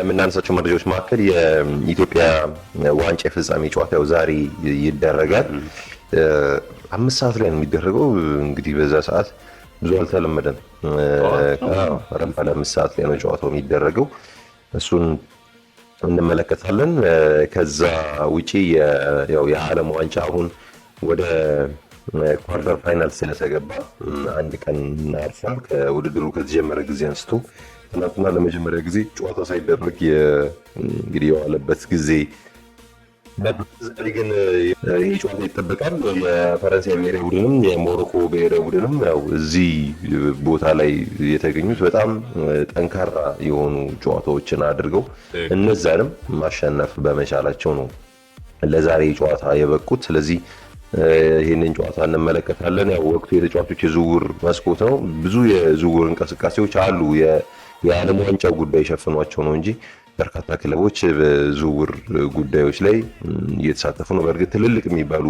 ከምናነሳቸው መረጃዎች መካከል የኢትዮጵያ ዋንጫ ፍጻሜ ጨዋታው ዛሬ ይደረጋል። 5 ሰዓት ላይ ነው የሚደረገው። እንግዲህ በዛ ሰዓት ብዙ አልተለመደም። ረፋድ 5 ሰዓት ላይ ነው ጨዋታው የሚደረገው። እሱን እንመለከታለን። ከዛ ውጪ የዓለም ዋንጫ አሁን ወደ ኳርተር ፋይናል ስለተገባ አንድ ቀን አልፏል። ከውድድሩ ከተጀመረ ጊዜ አንስቶ ትናንትና ለመጀመሪያ ጊዜ ጨዋታ ሳይደረግ እንግዲህ የዋለበት ጊዜ ዛሬ ግን ይህ ጨዋታ ይጠበቃል። የፈረንሳይ ብሔራዊ ቡድንም የሞሮኮ ብሔራዊ ቡድንም ያው እዚህ ቦታ ላይ የተገኙት በጣም ጠንካራ የሆኑ ጨዋታዎችን አድርገው እነዛንም ማሸነፍ በመቻላቸው ነው ለዛሬ ጨዋታ የበቁት። ስለዚህ ይህንን ጨዋታ እንመለከታለን። ያው ወቅቱ የተጫዋቾች የዝውውር መስኮት ነው። ብዙ የዝውውር እንቅስቃሴዎች አሉ። የዓለም ዋንጫው ጉዳይ ሸፍኗቸው ነው እንጂ በርካታ ክለቦች በዝውውር ጉዳዮች ላይ እየተሳተፉ ነው። በእርግጥ ትልልቅ የሚባሉ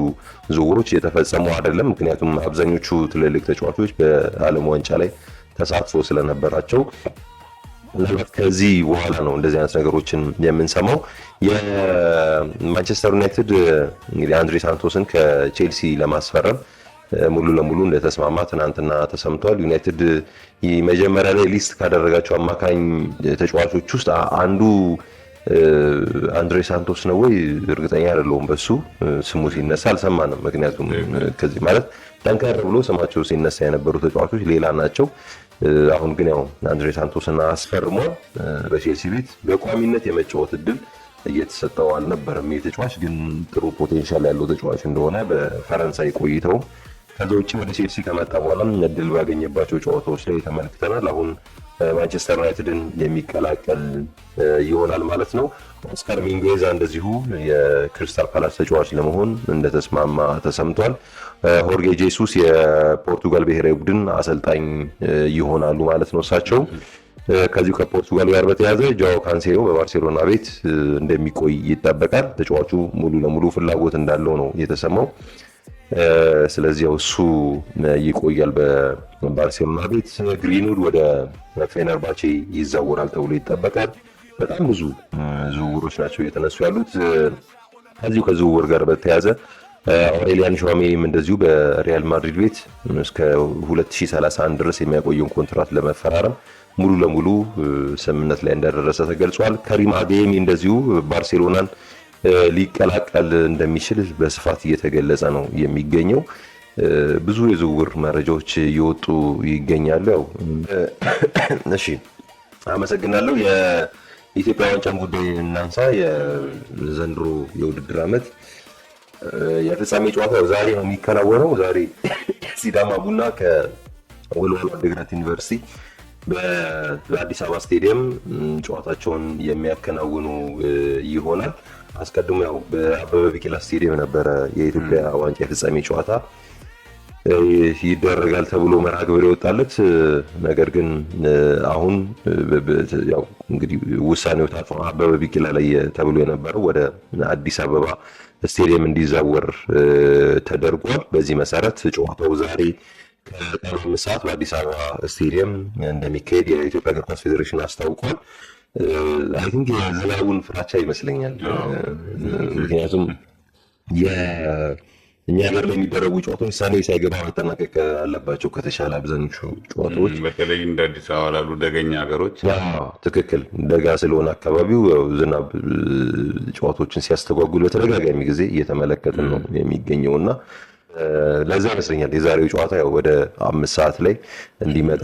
ዝውውሮች እየተፈጸሙ አይደለም። ምክንያቱም አብዛኞቹ ትልልቅ ተጫዋቾች በዓለም ዋንጫ ላይ ተሳትፎ ስለነበራቸው ምናልባት ከዚህ በኋላ ነው እንደዚህ አይነት ነገሮችን የምንሰማው። የማንቸስተር ዩናይትድ እንግዲህ አንድሬ ሳንቶስን ከቼልሲ ለማስፈረም ሙሉ ለሙሉ እንደተስማማ ትናንትና ተሰምቷል። ዩናይትድ መጀመሪያ ላይ ሊስት ካደረጋቸው አማካኝ ተጫዋቾች ውስጥ አንዱ አንድሬ ሳንቶስ ነው ወይ እርግጠኛ አይደለሁም። በሱ ስሙ ሲነሳ አልሰማንም። ምክንያቱም ከዚህ ማለት ጠንከር ብሎ ስማቸው ሲነሳ የነበሩ ተጫዋቾች ሌላ ናቸው። አሁን ግን ያው አንድሬ ሳንቶስን አስፈርሟል። በቼልሲ ቤት በቋሚነት የመጫወት እድል እየተሰጠው አልነበረም። የተጫዋች ግን ጥሩ ፖቴንሻል ያለው ተጫዋች እንደሆነ በፈረንሳይ ቆይተው ከዛ ውጭ ወደ ቼልሲ ከመጣ በኋላ እድል ባገኘባቸው ጨዋታዎች ላይ ተመልክተናል። አሁን ማንቸስተር ዩናይትድን የሚቀላቀል ይሆናል ማለት ነው። ኦስካር ሚንጉዌዛ እንደዚሁ የክሪስታል ፓላስ ተጫዋች ለመሆን እንደተስማማ ተሰምቷል። ሆርጌ ጄሱስ የፖርቱጋል ብሔራዊ ቡድን አሰልጣኝ ይሆናሉ ማለት ነው እሳቸው። ከዚሁ ከፖርቱጋል ጋር በተያያዘ ጃኦ ካንሴሎ በባርሴሎና ቤት እንደሚቆይ ይጠበቃል። ተጫዋቹ ሙሉ ለሙሉ ፍላጎት እንዳለው ነው የተሰማው። ስለዚህ እሱ ይቆያል በባርሴሎና ቤት። ግሪንውድ ወደ ፌነርባቼ ይዛወራል ተብሎ ይጠበቃል። በጣም ብዙ ዝውውሮች ናቸው እየተነሱ ያሉት። ከዚሁ ከዝውውር ጋር በተያያዘ አውሬሊያን ሹዋሜኒም እንደዚሁ በሪያል ማድሪድ ቤት እስከ 2031 ድረስ የሚያቆየውን ኮንትራት ለመፈራረም ሙሉ ለሙሉ ስምምነት ላይ እንደደረሰ ተገልጿል። ከሪም አዴየሚ እንደዚሁ ባርሴሎናን ሊቀላቀል እንደሚችል በስፋት እየተገለጸ ነው የሚገኘው። ብዙ የዝውውር መረጃዎች እየወጡ ይገኛሉ። ያው እሺ፣ አመሰግናለሁ። የኢትዮጵያ ዋንጫም ጉዳይ እናንሳ። የዘንድሮ የውድድር ዓመት የፍጻሜ ጨዋታው ዛሬ ነው የሚከናወነው። ዛሬ ሲዳማ ቡና ከወልዋሎ ዓዲግራት ዩኒቨርሲቲ በአዲስ አበባ ስቴዲየም ጨዋታቸውን የሚያከናውኑ ይሆናል። አስቀድሞ ያው በአበበ ቢቂላ ስቴዲየም ነበረ የኢትዮጵያ ዋንጫ የፍጻሜ ጨዋታ ይደረጋል ተብሎ መርሃ ግብር የወጣለት። ነገር ግን አሁን ያው እንግዲህ ውሳኔው ታልፎ አበበ ቢቂላ ላይ ተብሎ የነበረው ወደ አዲስ አበባ ስቴዲየም እንዲዛወር ተደርጓል። በዚህ መሰረት ጨዋታው ዛሬ ከቀኑ 5 ሰዓት በአዲስ አበባ ስቴዲየም እንደሚካሄድ የኢትዮጵያ እግር ኳስ ፌዴሬሽን አስታውቋል። አይ ቲንክ የዝናቡን ፍራቻ ይመስለኛል። ምክንያቱም እኛ ሀገር ላይ የሚደረጉ ጨዋታዎች ሰኔ ሳይገባ መጠናቀቅ አለባቸው ከተሻለ አብዛኞቹ ጨዋታዎች፣ በተለይ እንደ አዲስ አበባ ላሉ ደገኛ ሀገሮች። ትክክል፣ ደጋ ስለሆነ አካባቢው ዝናብ ጨዋታዎችን ሲያስተጓጉል በተደጋጋሚ ጊዜ እየተመለከትን ነው የሚገኘው እና ለዛ ይመስለኛል የዛሬው ጨዋታ ያው ወደ 5 ሰዓት ላይ እንዲመጣ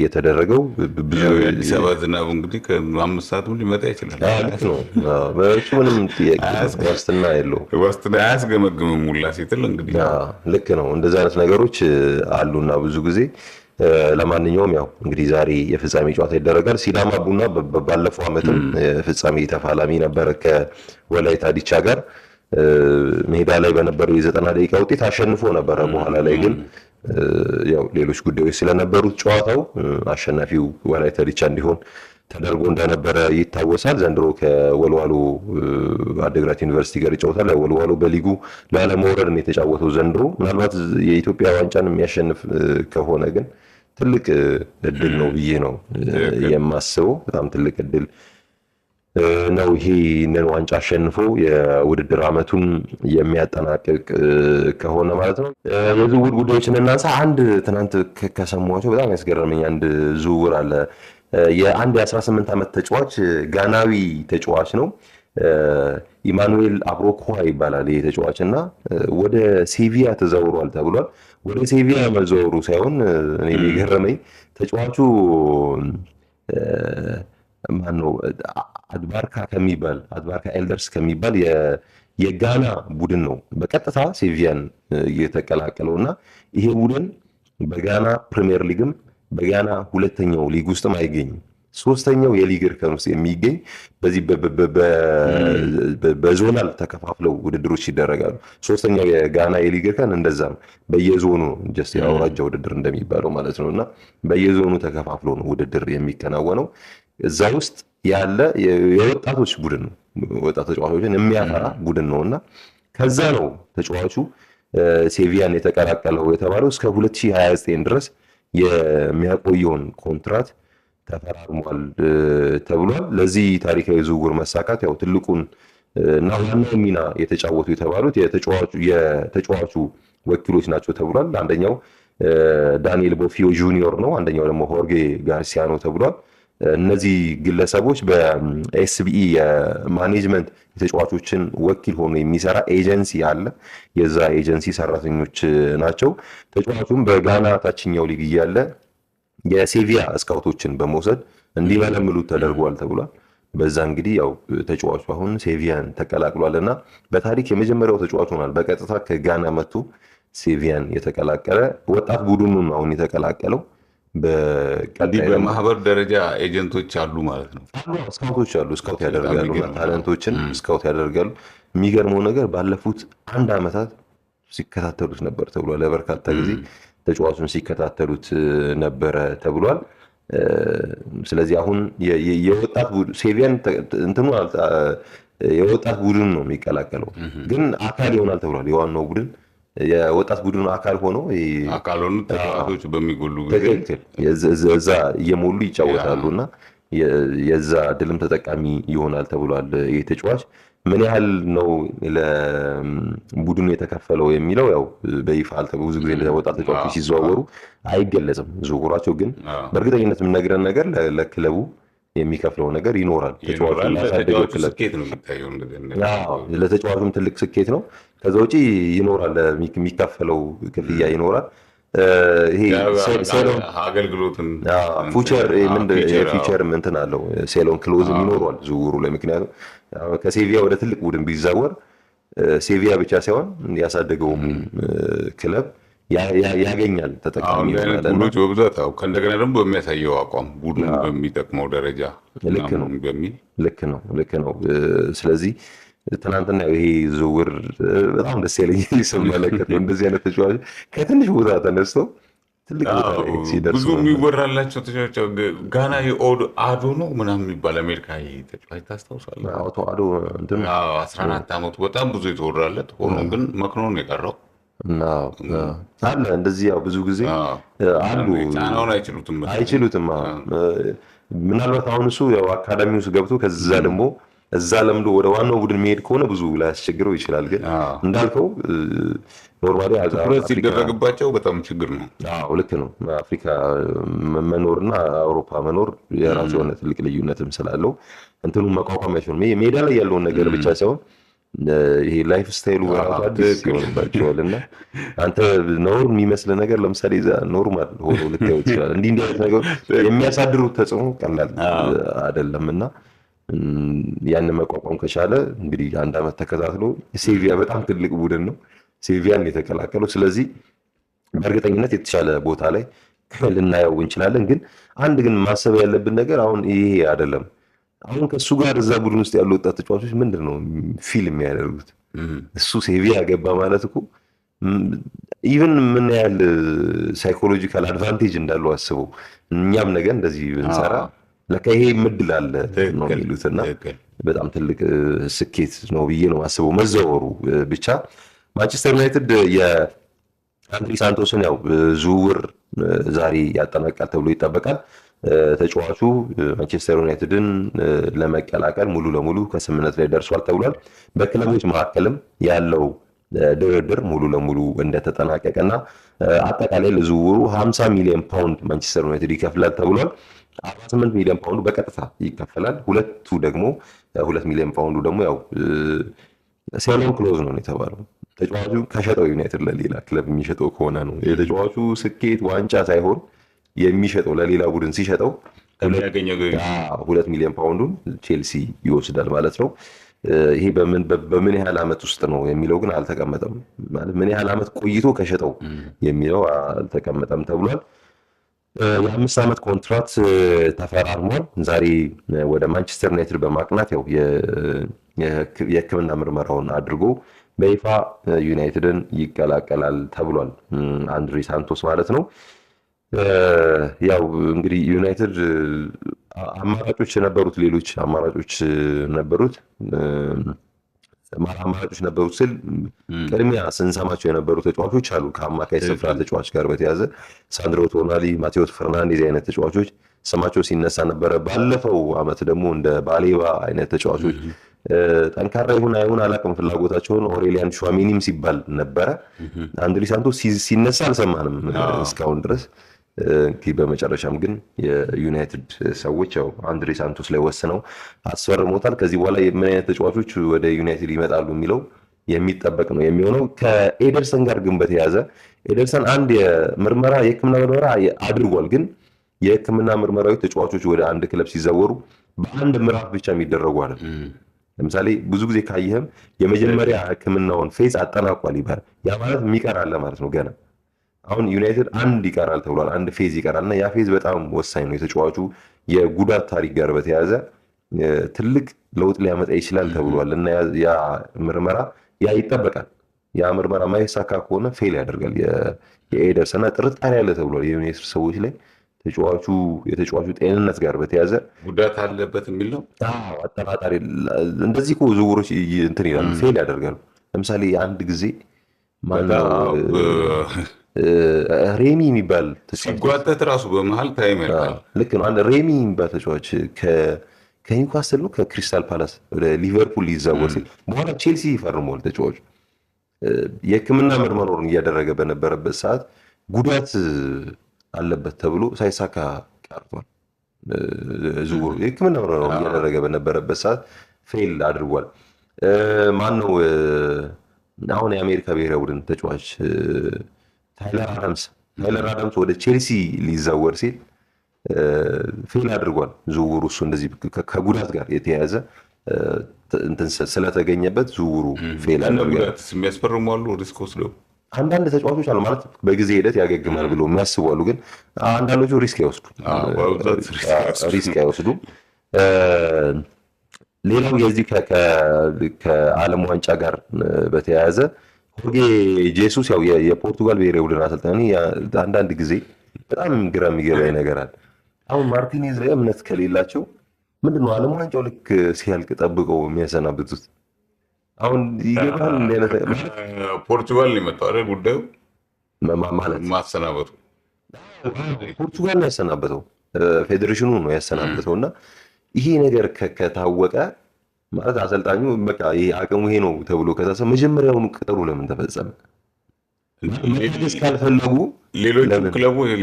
የተደረገው። ብዙ አዲስ አበባ ዝናቡ እንግዲህ ከ5 ሰዓት ሊመጣ ይችላል። ልክ ነው። በእሱ ምንም ጥያቄ ዋስትና የለውም። ዋስትና አያስገመግምም ሙላ ሲጥል እንግዲህ ልክ ነው። እንደዚህ አይነት ነገሮች አሉና ብዙ ጊዜ ለማንኛውም ያው እንግዲህ ዛሬ የፍጻሜ ጨዋታ ይደረጋል። ሲዳማ ቡና ባለፈው ዓመትም ፍጻሜ ተፋላሚ ነበር ከወላይታ ዲቻ ጋር ሜዳ ላይ በነበረው የ90 ደቂቃ ውጤት አሸንፎ ነበረ። በኋላ ላይ ግን ያው ሌሎች ጉዳዮች ስለነበሩት ጨዋታው አሸናፊው ወላይታ ዲቻ እንዲሆን ተደርጎ እንደነበረ ይታወሳል። ዘንድሮ ከወልዋሎ ዓዲግራት ዩኒቨርሲቲ ጋር ይጫወታል። ወልዋሎ በሊጉ ላለመውረድ ነው የተጫወተው ዘንድሮ። ምናልባት የኢትዮጵያ ዋንጫን የሚያሸንፍ ከሆነ ግን ትልቅ እድል ነው ብዬ ነው የማስበው። በጣም ትልቅ እድል ነው ይሄንን ዋንጫ አሸንፎ የውድድር ዓመቱን የሚያጠናቅቅ ከሆነ ማለት ነው። የዝውውር ጉዳዮችን እናንሳ። አንድ ትናንት ከሰሟቸው በጣም ያስገረመኝ አንድ ዝውውር አለ። የአንድ የ18 ዓመት ተጫዋች ጋናዊ ተጫዋች ነው። ኢማኑኤል አብሮኳ ይባላል ይህ ተጫዋች እና ወደ ሴቪያ ተዘውሯል ተብሏል። ወደ ሴቪያ መዘወሩ ሳይሆን እኔ የገረመኝ ተጫዋቹ ማነው አድባርካ ኤልደርስ ከሚባል የጋና ቡድን ነው በቀጥታ ሴቪያን እየተቀላቀለው እና ይሄ ቡድን በጋና ፕሪሚየር ሊግም በጋና ሁለተኛው ሊግ ውስጥም አይገኝም። ሶስተኛው የሊግ እርከን ውስጥ የሚገኝ በዚህ በዞናል ተከፋፍለው ውድድሮች ይደረጋሉ። ሶስተኛው የጋና የሊግ እርከን እንደዛ ነው። በየዞኑ ጀስት የአውራጃ ውድድር እንደሚባለው ማለት ነው እና በየዞኑ ተከፋፍሎ ነው ውድድር የሚከናወነው። እዛ ውስጥ ያለ የወጣቶች ቡድን ነው። ወጣት ተጫዋቾችን የሚያፈራ ቡድን ነው እና ከዛ ነው ተጫዋቹ ሴቪያን የተቀላቀለው የተባለው። እስከ 2029 ድረስ የሚያቆየውን ኮንትራት ተፈራርሟል ተብሏል። ለዚህ ታሪካዊ ዝውውር መሳካት ያው ትልቁን እና ዋናው ሚና የተጫወቱ የተባሉት የተጫዋቹ ወኪሎች ናቸው ተብሏል። አንደኛው ዳንኤል ቦፊዮ ጁኒዮር ነው። አንደኛው ደግሞ ሆርጌ ጋርሲያ ነው ተብሏል። እነዚህ ግለሰቦች በኤስቢኢ የማኔጅመንት የተጫዋቾችን ወኪል ሆኖ የሚሰራ ኤጀንሲ አለ። የዛ ኤጀንሲ ሰራተኞች ናቸው። ተጫዋቹም በጋና ታችኛው ሊግ እያለ የሴቪያ ስካውቶችን በመውሰድ እንዲመለምሉት ተደርጓል ተብሏል። በዛ እንግዲህ ያው ተጫዋቹ አሁን ሴቪያን ተቀላቅሏልና በታሪክ የመጀመሪያው ተጫዋች ሆኗል። በቀጥታ ከጋና መጥቶ ሴቪያን የተቀላቀለ ወጣት ቡድኑን አሁን የተቀላቀለው። በማህበር ደረጃ ኤጀንቶች አሉ ማለት ነው። ስካውቶች አሉ፣ ስካውት ያደርጋሉ፣ ታለንቶችን ስካውት ያደርጋሉ። የሚገርመው ነገር ባለፉት 1 ዓመታት ሲከታተሉት ነበር ተብሏል። ለበርካታ ጊዜ ተጫዋቹን ሲከታተሉት ነበረ ተብሏል። ስለዚህ አሁን የወጣት ቡድን ሴቪያን እንትኑ የወጣት ቡድን ነው የሚቀላቀለው፣ ግን አካል ይሆናል ተብሏል። የዋናው ቡድን የወጣት ቡድኑ አካል ሆኖ ተጫዋቾች በሚጎሉ ጊዜ እዛ እየሞሉ ይጫወታሉና የዛ ድልም ተጠቃሚ ይሆናል ተብሏል። ይህ ተጫዋች ምን ያህል ነው ለቡድኑ የተከፈለው የሚለው ያው በይፋ ብዙ ጊዜ ወጣት ተጫዋቾች ሲዘዋወሩ አይገለጽም ዝውውራቸው። ግን በእርግጠኝነት የምነግረን ነገር ለክለቡ የሚከፍለው ነገር ይኖራል። ለተጫዋቹም ትልቅ ስኬት ነው። ከዛ ውጪ ይኖራል፣ የሚከፈለው ክፍያ ይኖራል። ይሄ አገልግሎትን ፊቸር እንትን አለው ሴሎን ክሎዝም ይኖረዋል ዝውውሩ ላይ። ምክንያቱም ከሴቪያ ወደ ትልቅ ቡድን ቢዛወር ሴቪያ ብቻ ሳይሆን ያሳደገውም ክለብ ያገኛል ተጠቃሚ ይሆናል። በብዛት ከእንደገና ደግሞ በሚያሳየው አቋም ቡድኑ በሚጠቅመው ደረጃ ልክ ነው። ስለዚህ ትናንትና ይሄ ዝውውር በጣም ደስ ያለኝ ስመለከት ነው። እንደዚህ አይነት ተጫዋች ከትንሽ ቦታ ተነስተው ትልቅ ቦታ ላይ ሲደርሱ ብዙ የሚወራላቸው ተጫዋች ጋና አዶ ነው ምናምን የሚባል አሜሪካዊ ተጫዋች ታስታውሳለህ? አዶ 14 ዓመቱ በጣም ብዙ የተወራለት ሆኖ ግን መክኖ ነው የቀረው። አለ እንደዚህ ያው ብዙ ጊዜ አሉ ጫናውን አይችሉትም። ምናልባት አሁን እሱ ያው አካዳሚ ውስጥ ገብቶ ከዛ ደግሞ እዛ ለምዶ ወደ ዋናው ቡድን መሄድ ከሆነ ብዙ ላያስቸግረው ይችላል። ግን እንዳልከው ኖርማሊ ትኩረት ሲደረግባቸው በጣም ችግር ነው። ልክ ነው። አፍሪካ መኖርና አውሮፓ መኖር የራሱ የሆነ ትልቅ ልዩነትም ስላለው እንትኑን መቋቋም አይችሉም። ሜዳ ላይ ያለውን ነገር ብቻ ሳይሆን ይሄ ላይፍ ስታይሉ በራሱ አዲስ ይሆንባቸዋል እና አንተ ኖር የሚመስል ነገር ለምሳሌ ኖርማል ሆኖ ልታየው ይችላል። እንዲህ አይነት ነገሮች የሚያሳድሩት ተጽዕኖ ቀላል አይደለም እና ያንን መቋቋም ከቻለ እንግዲህ 1 ዓመት ተከታትሎ ሴቪያ በጣም ትልቅ ቡድን ነው ሴቪያን የተቀላቀለው። ስለዚህ በእርግጠኝነት የተሻለ ቦታ ላይ ልናየው እንችላለን። ግን አንድ ግን ማሰብ ያለብን ነገር አሁን ይሄ አይደለም። አሁን ከእሱ ጋር እዛ ቡድን ውስጥ ያሉ ወጣት ተጫዋቾች ምንድን ነው ፊልም የሚያደርጉት? እሱ ሴቪያ ገባ ማለት እኮ ኢቨን ምን ያህል ሳይኮሎጂካል አድቫንቴጅ እንዳለው አስበው። እኛም ነገር እንደዚህ ብንሰራ ለካ ይሄ ምድል አለ ነው የሚሉትና በጣም ትልቅ ስኬት ነው ብዬ ነው አስበው መዘወሩ ብቻ። ማንቸስተር ዩናይትድ የአንድሪ ሳንቶስን ያው ዝውውር ዛሬ ያጠናቃል ተብሎ ይጠበቃል። ተጫዋቹ ማንቸስተር ዩናይትድን ለመቀላቀል ሙሉ ለሙሉ ከስምምነት ላይ ደርሷል ተብሏል። በክለቦች መካከልም ያለው ድርድር ሙሉ ለሙሉ እንደተጠናቀቀና አጠቃላይ ለዝውውሩ 50 ሚሊዮን ፓውንድ ማንቸስተር ዩናይትድ ይከፍላል ተብሏል። 48 ሚሊዮን ፓውንዱ በቀጥታ ይከፈላል። ሁለቱ ደግሞ 2 ሚሊዮን ፓውንዱ ደግሞ ያው ሴሎን ክሎዝ ነው የተባለው። ተጫዋቹ ከሸጠው ዩናይትድ ለሌላ ክለብ የሚሸጠው ከሆነ ነው። የተጫዋቹ ስኬት ዋንጫ ሳይሆን የሚሸጠው ለሌላ ቡድን ሲሸጠው 2 ሚሊዮን ፓውንዱን ቼልሲ ይወስዳል ማለት ነው። ይሄ በምን ያህል ዓመት ውስጥ ነው የሚለው ግን አልተቀመጠም። ማለት ምን ያህል ዓመት ቆይቶ ከሸጠው የሚለው አልተቀመጠም ተብሏል። የ5 ዓመት ኮንትራት ተፈራርሟል። ዛሬ ወደ ማንቸስተር ዩናይትድ በማቅናት ያው የሕክምና ምርመራውን አድርጎ በይፋ ዩናይትድን ይቀላቀላል ተብሏል። አንድሪ ሳንቶስ ማለት ነው። ያው እንግዲህ ዩናይትድ አማራጮች ነበሩት፣ ሌሎች አማራጮች ነበሩት። አማራጮች ነበሩት ስል ቅድሚያ ስንሰማቸው የነበሩ ተጫዋቾች አሉ። ከአማካይ ስፍራ ተጫዋች ጋር በተያዘ ሳንድሮ ቶናሊ፣ ማቴዎስ ፈርናንዴዝ አይነት ተጫዋቾች ስማቸው ሲነሳ ነበረ። ባለፈው ዓመት ደግሞ እንደ ባሌባ አይነት ተጫዋቾች ጠንካራ ይሁን አይሁን አላውቅም፣ ፍላጎታቸውን ኦሬሊያን ሹዋሜኒም ሲባል ነበረ። አንድሪ ሳንቶስ ሲነሳ አልሰማንም እስካሁን ድረስ። በመጨረሻም ግን የዩናይትድ ሰዎች ያው አንድሪ ሳንቶስ ላይ ወስነው አስፈርሞታል። ከዚህ በኋላ ምን አይነት ተጫዋቾች ወደ ዩናይትድ ይመጣሉ የሚለው የሚጠበቅ ነው የሚሆነው። ከኤደርሰን ጋር ግን በተያያዘ ኤደርሰን አንድ የሕክምና ምርመራ አድርጓል። ግን የሕክምና ምርመራዊ ተጫዋቾች ወደ አንድ ክለብ ሲዘወሩ በአንድ ምዕራፍ ብቻ የሚደረጉ አለ። ለምሳሌ ብዙ ጊዜ ካየህም የመጀመሪያ ሕክምናውን ፌዝ አጠናቋል ይባላል። ያ ማለት የሚቀር አለ ማለት ነው ገና። አሁን ዩናይትድ አንድ ይቀራል ተብሏል። አንድ ፌዝ ይቀራልና ያ ፌዝ በጣም ወሳኝ ነው። የተጫዋቹ የጉዳት ታሪክ ጋር በተያያዘ ትልቅ ለውጥ ሊያመጣ ይችላል ተብሏል እና ያ ምርመራ ይጠበቃል። ያ ምርመራ ማይሳካ ከሆነ ፌል ያደርጋል የኤደርሰን ጥርጣሬ ያለ ተብሏል የዩናይትድ ሰዎች ላይ የተጫዋቹ ጤንነት ጋር በተያያዘ ጉዳት አለበት የሚል ነው። አጠራጣሪ እንደዚህ እኮ ዝውውሮች እንትን ይላሉ፣ ፌል ያደርጋሉ። ለምሳሌ አንድ ጊዜ ሬሚ የሚባል ሲጓተት ራሱ በመሀል ታይም ያልቃል። ልክ ነው። አንድ ሬሚ የሚባል ተጫዋች ከኒውካስትል ነው ከክሪስታል ፓላስ ወደ ሊቨርፑል ሊዛወር ሲል በኋላ ቼልሲ ይፈርመዋል። ተጫዋቹ የሕክምና ምርመራውን እያደረገ በነበረበት ሰዓት ጉዳት አለበት ተብሎ ሳይሳካ ቀርቷል። ዝውውሩ የሕክምና ምርመራውን እያደረገ በነበረበት ሰዓት ፌል አድርጓል። ማን ነው አሁን የአሜሪካ ብሔራዊ ቡድን ተጫዋች ታይለር አዳምስ ወደ ቼልሲ ሊዛወር ሲል ፌል አድርጓል ዝውውሩ። እሱ እንደዚህ ከጉዳት ጋር የተያያዘ እንትን ስለተገኘበት ዝውውሩ ፌል አድርጓል። የሚያስፈርሙ አሉ ሪስክ ወስደው አንዳንድ ተጫዋቾች አሉ ማለት በጊዜ ሂደት ያገግማል ብሎ የሚያስቡ አሉ። ግን አንዳንዶቹ ሪስክ አይወስዱም። ሌላው የዚህ ከዓለም ዋንጫ ጋር በተያያዘ ሆርጌ ጄሱስ ያው የፖርቱጋል ብሔራዊ ቡድን አሰልጣኝ አንዳንድ ጊዜ በጣም ግራ የሚገባኝ ነገር አለ። አሁን ማርቲኔዝ ላይ እምነት ከሌላቸው ምንድነው ዓለም ዋንጫው ልክ ሲያልቅ ጠብቀው የሚያሰናብቱት? አሁን ይገባል ፖርቱጋል ነው የመጣው አይደል ጉዳዩ ማለት ማሰናበቱ። ፖርቱጋል ነው ያሰናበተው፣ ፌዴሬሽኑ ነው ያሰናበተው። እና ይሄ ነገር ከታወቀ ማለት አሰልጣኙ በቃ ይሄ አቅሙ ይሄ ነው ተብሎ ከታሰበ መጀመሪያውኑ ቅጠሩ ለምን ተፈጸመ? መታገስ ካልፈለጉ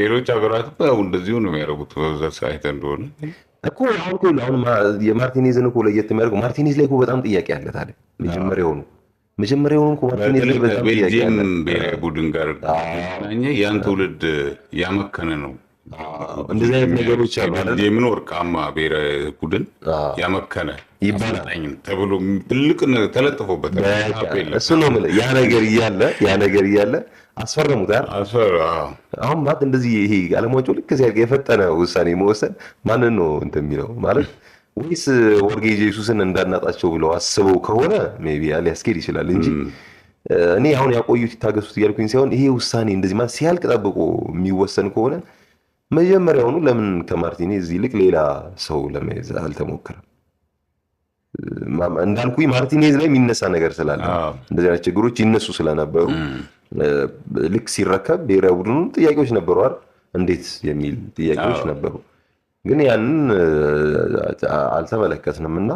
ሌሎች ሀገራት ያው እንደዚሁ ነው የሚያደርጉት። በዛ ሳይት እንደሆነ እኮ አሁን የማርቲኔዝን እኮ ለየት የሚያደርገው ማርቲኔዝ ላይ እኮ በጣም ጥያቄ አለ። ታዲያ መጀመሪያውኑ እኮ ማርቲኔዝ ላይ በጣም ጥያቄ አለ። ብሔራዊ ቡድን ጋር ያን ትውልድ ያመከነ ነው። እንደዚህ አይነት ነገሮች አሉ ማለት የምን ወርቃማ ብሔራዊ ቡድን ያመከነ ይባላል ተብሎ ትልቅ ተለጥፎበታል። እሱ ነው የምልህ። ያ ነገር እያለ አስፈረሙታል። አሁን ማለት እንደዚህ ይሄ ዓለም ዋንጫው ልክ ሲያልቅ የፈጠነ ውሳኔ መወሰን ማንን ነው እንትን የሚለው ማለት ወይስ ሆርጌ ጄሱስን እንዳናጣቸው ብለው አስበው ከሆነ ሜይ ቢ ሊያስኬድ ይችላል እንጂ እኔ አሁን ያቆዩት ይታገሱት እያልኩኝ ሳይሆን ይሄ ውሳኔ እንደዚህ ማለት ሲያልቅ ጠብቆ የሚወሰን ከሆነ መጀመሪያውኑ ለምን ከማርቲኔዝ ይልቅ ሌላ ሰው ለመያዝ አልተሞከረም? እንዳልኩኝ ማርቲኔዝ ላይ የሚነሳ ነገር ስላለ እንደዚህ አይነት ችግሮች ይነሱ ስለነበሩ ልክ ሲረከብ ብሔራዊ ቡድኑ ጥያቄዎች ነበሩ አይደል? እንዴት የሚል ጥያቄዎች ነበሩ። ግን ያንን አልተመለከትንም እና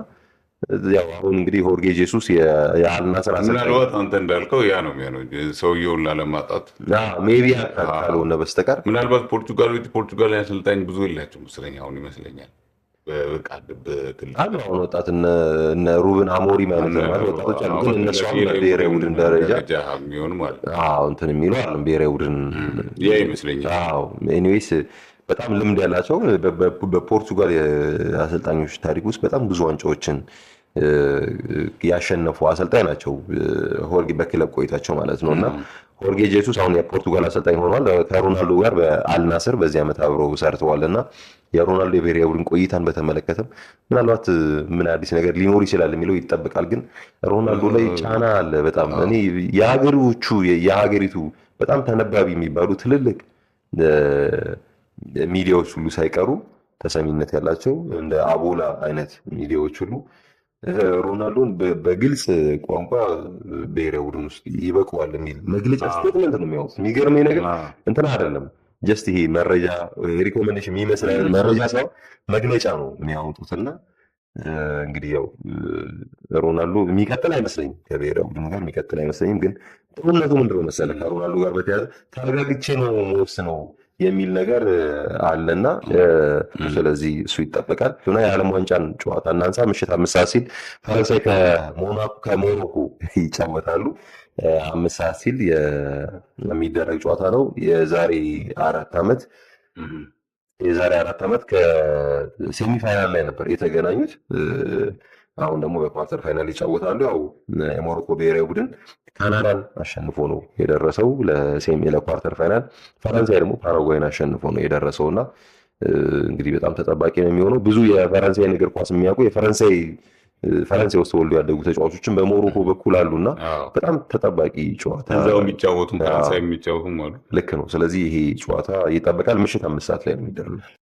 ያው አሁን እንግዲህ ሆርጌ ጄሱስ የአልናስር አሰልጣኝ ምናልባት አንተ እንዳልከው ያ ነው የሚሆነው ሰውየውን ላለማጣት ሜቢ ካልሆነ በስተቀር ምናልባት ፖርቱጋል አሰልጣኝ ብዙ የላቸው መስለኝ አሁን ይመስለኛል። አሁን ወጣት እነ ሩብን አሞሪም አይነት ወጣቶች አሉ፣ ግን እነሱ በብሔራዊ ቡድን ደረጃ እንትን የሚሉ አሉ ብሔራዊ ቡድን ይመስለኛል። ኤኒዌይስ በጣም ልምድ ያላቸው በፖርቱጋል የአሰልጣኞች ታሪክ ውስጥ በጣም ብዙ ዋንጫዎችን ያሸነፉ አሰልጣኝ ናቸው፣ ሆርጌ በክለብ ቆይታቸው ማለት ነው። እና ሆርጌ ጄሱስ አሁን የፖርቱጋል አሰልጣኝ ሆኗል። ከሮናልዶ ጋር በአልናስር በዚህ ዓመት አብረው ሰርተዋል እና የሮናልዶ የብሔራዊ ቡድን ቆይታን በተመለከተም ምናልባት ምን አዲስ ነገር ሊኖር ይችላል የሚለው ይጠበቃል። ግን ሮናልዶ ላይ ጫና አለ በጣም እኔ የሀገሪቱ በጣም ተነባቢ የሚባሉ ትልልቅ ሚዲያዎች ሁሉ ሳይቀሩ ተሰሚነት ያላቸው እንደ አቦላ አይነት ሚዲያዎች ሁሉ ሮናልዶን በግልጽ ቋንቋ ብሔራዊ ቡድን ውስጥ ይበቀዋል የሚል መግለጫ ስቴትመንት ነው የሚያወጡት። የሚገርመኝ ነገር እንትን አይደለም ጀስት ይሄ መረጃ ሪኮሜንዴሽን የሚመስል አይነት መረጃ ሳይሆን መግለጫ ነው የሚያወጡትና እንግዲህ ያው ሮናልዶ የሚቀጥል አይመስለኝም፣ ከብሔራዊ ቡድን ጋር የሚቀጥል አይመስለኝም። ግን ጥሩነቱ ምንድነው መሰለህ ከሮናልዶ ጋር በተያያዘ ተረጋግቼ ነው መወስነው የሚል ነገር አለና ስለዚህ እሱ ይጠበቃል። እና የዓለም ዋንጫን ጨዋታ እናንሳ። ምሽት 5 ሰዓት ሲል ፈረንሳይ ከሞሮኮ ይጫወታሉ። 5 ሰዓት ሲል የሚደረግ ጨዋታ ነው። የዛሬ 4 ዓመት ከሴሚፋይናል ላይ ነበር የተገናኙት። አሁን ደግሞ በኳርተር ፋይናል ይጫወታሉ። ያው የሞሮኮ ብሔራዊ ቡድን ካናዳን አሸንፎ ነው የደረሰው ለኳርተር ፋይናል። ፈረንሳይ ደግሞ ፓራጓይን አሸንፎ ነው የደረሰው እና እንግዲህ በጣም ተጠባቂ ነው የሚሆነው። ብዙ የፈረንሳይን እግር ኳስ የሚያውቁ ፈረንሳይ ውስጥ ተወልዶ ያደጉ ተጫዋቾችን በሞሮኮ በኩል አሉና በጣም ተጠባቂ ጨዋታ እዛው የሚጫወቱም ፈረንሳይ የሚጫወቱም አሉ። ልክ ነው። ስለዚህ ይሄ ጨዋታ ይጠበቃል። ምሽት 5 ሰዓት ላይ ነው የሚደረገው።